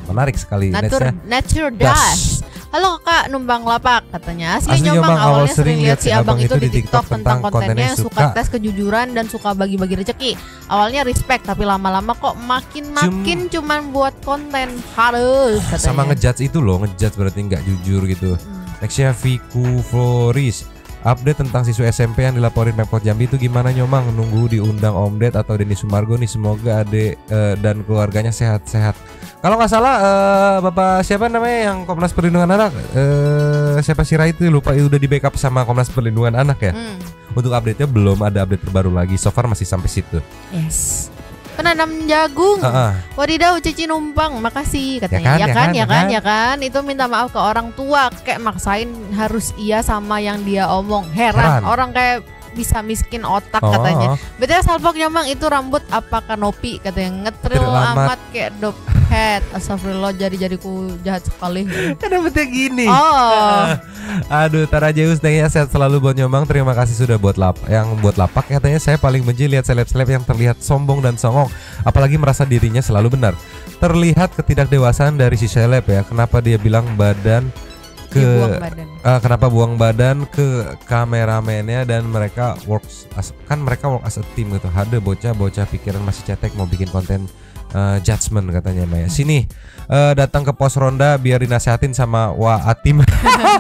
Menarik sekali. Nature Dash. Halo Kak, numpang lapak katanya. Asli Nyomang awalnya sering lihat si abang itu di TikTok tentang kontennya yang suka tes kejujuran dan suka bagi-bagi rezeki. Awalnya respect, tapi lama-lama kok makin cuman buat konten harus katanya. Sama ngejudge itu loh, ngejudge berarti nggak jujur gitu. Nextnya Viku Floris. Update tentang siswa SMP yang dilaporin Pemkot Jambi itu gimana Nyomang? Nunggu diundang Om Ded atau Denny Sumargo nih, semoga adek dan keluarganya sehat-sehat. Kalau nggak salah Bapak siapa namanya yang Komnas Perlindungan Anak, siapa sih itu lupa, udah di backup sama Komnas Perlindungan Anak ya. Untuk update-nya belum ada update terbaru lagi, so far masih sampai situ. Yes. Penanam jagung. Wadidaw, Cici numpang, makasih katanya. Ya kan. Itu minta maaf ke orang tua, kayak maksain harus iya sama yang dia omong. Heran. Orang kayak bisa miskin otak katanya. Betul Salpok Nyomang, itu rambut apa kanopi katanya, ngetril amat kayak dophead. Astagfirullah, jari-jariku jahat sekali. Kan rambutnya gini. Aduh, Tarajeus ya, sehat selalu buat Nyomang. Terima kasih sudah buat lapak katanya. Saya paling benci lihat seleb-seleb yang terlihat sombong dan songong, apalagi merasa dirinya selalu benar. Terlihat ketidakdewasaan dari si seleb ya. Kenapa dia bilang kenapa buang badan ke kameramennya dan mereka work as a team gitu. Ada bocah pikiran masih cetek mau bikin konten judgement katanya Maya. Sini datang ke pos ronda biar dinasehatin sama Waatim.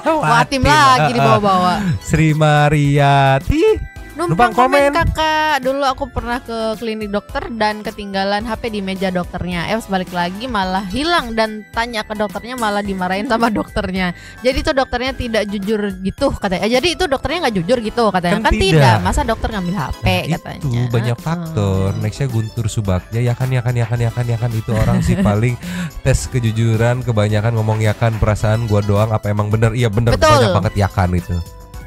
Waatim lagi dibawa-bawa. Sri Mariati. Numpang komen kakak. Dulu aku pernah ke klinik dokter dan ketinggalan HP di meja dokternya. Balik lagi malah hilang, dan tanya ke dokternya malah dimarahin sama dokternya. Jadi itu dokternya tidak jujur gitu katanya. Jadi itu dokternya nggak jujur gitu katanya. Kan tidak. Masa dokter ngambil HP katanya. Itu banyak faktor. Nextnya Guntur Subagja, ya kan itu orang sih paling tes kejujuran, kebanyakan ngomong ya kan, perasaan gua doang apa emang bener? Iya bener, banyak banget ya kan itu.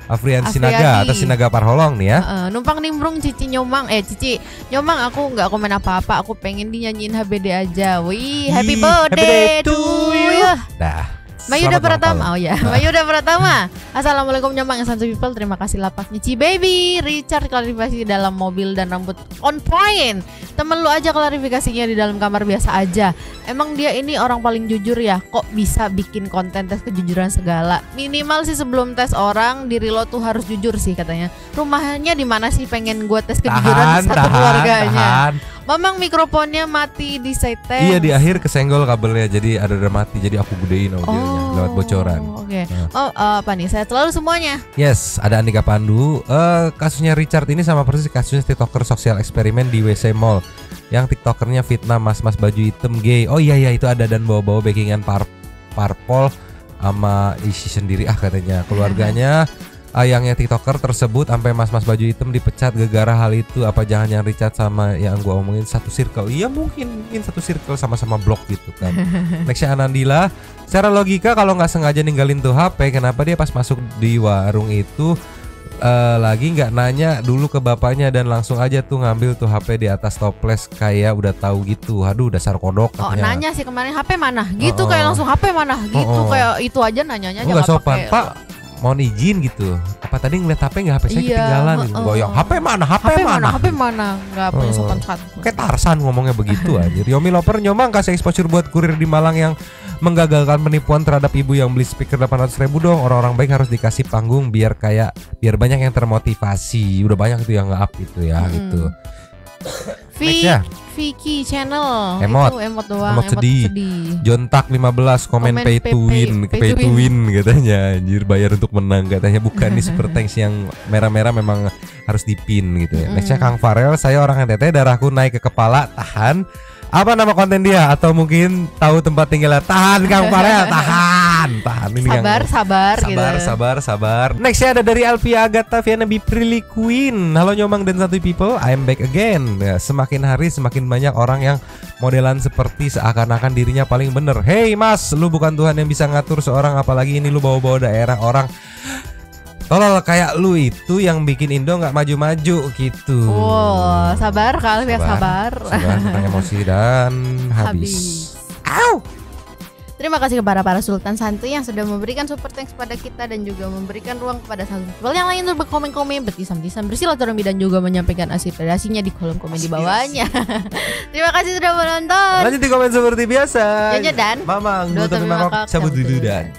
Afrian Sinaga atau Sinaga Parholong nih ya. Numpang nimbrung Cici Nyomang. Cici Nyomang, aku nggak komen apa-apa. Aku pengen dinyanyiin HBD aja. Wih, happy birthday to you. Dah. Mayuda Pratama. Oh ya, Mayuda Pratama. Assalamualaikum Nyomang and Santu People. Terima kasih lapaknya Cibaby. Richard klarifikasi dalam mobil dan rambut on point. Temen lu aja klarifikasinya di dalam kamar biasa aja. Emang dia ini orang paling jujur ya? Kok bisa bikin konten tes kejujuran segala? Minimal sih sebelum tes orang, diri lo tuh harus jujur sih katanya. Rumahnya di mana sih, pengen gua tes kejujuran satu keluarganya. Mamang mikrofonnya mati di setting. Iya, di akhir kesenggol kabelnya, jadi ada mati. Jadi aku gedein audionya lewat bocoran. Oke. Apa nih? Saya selalu semuanya. Yes, ada Andika Pandu. Kasusnya Richard ini sama persis kasusnya TikToker sosial eksperimen di WC Mall. Yang TikTokernya fitnah mas-mas baju hitam gay. Oh iya itu ada, dan bawa-bawa backingan parpol sama isi sendiri katanya. Keluarganya ayangnya TikToker tersebut sampai mas-mas baju hitam dipecat gara-gara hal itu. Apa jangan yang Richard sama yang gua omongin satu circle? Iya mungkin satu circle, sama-sama blok gitu kan. Nextnya Anandila. Secara logika kalau nggak sengaja ninggalin tuh HP, kenapa dia pas masuk di warung itu lagi nggak nanya dulu ke bapaknya dan langsung aja tuh ngambil tuh HP di atas toples kayak udah tahu gitu. Aduh, dasar kodok katanya. Nanya sih kemarin HP mana gitu, kayak langsung HP mana gitu, kayak itu aja nanyanya aja nggak sopan. Pak, mohon izin gitu. Apa tadi ngeliat HP nggak? HP saya ketinggalan gitu. Goyong. HP mana? HP mana? Nggak punya sopan satu. Kayak Tarsan ngomongnya begitu aja. Yomi Loper Nyomang kasih exposure buat kurir di Malang yang menggagalkan penipuan terhadap ibu yang beli speaker 800.000 dong. Orang-orang baik harus dikasih panggung biar banyak yang termotivasi. Udah banyak tuh yang nge-up gitu ya gitu. Vicky channel emot doang, emot sedih. Jontak 15 komen pay to win katanya. Anjir, bayar untuk menang katanya. Bukan nih super thanks yang merah-merah memang harus dipin gitu ya. Nextnya Kang Farel, saya orang NTT, darahku naik ke kepala, tahan. Apa nama konten dia? Atau mungkin tahu tempat tinggalnya? Tahan Kang Farel, tahan. Ini sabar. Nextnya ada dari Alfia Agatha Viana Biprilly Queen. Halo Nyomang dan Santuy People, I'm back again. Ya, semakin hari semakin banyak orang yang modelan seperti seakan-akan dirinya paling bener. Hey mas, lu bukan Tuhan yang bisa ngatur seorang, apalagi ini lu bawa-bawa daerah orang. Tolol kayak lu itu yang bikin Indo nggak maju-maju gitu. Wow, sabar kali ya, sabar. Tentang emosi dan habis. Au. Terima kasih kepada para Sultan Santuy yang sudah memberikan super thanks kepada kita dan juga memberikan ruang kepada Santuy People yang lain untuk berkomen-komen, bertisam-tisam, bersilaturahmi dan juga menyampaikan aspirasinya di kolom komen di bawahnya. Terima kasih sudah menonton. Lanjut di komen seperti biasa. Jojo dan Mamang, cabut dulu dan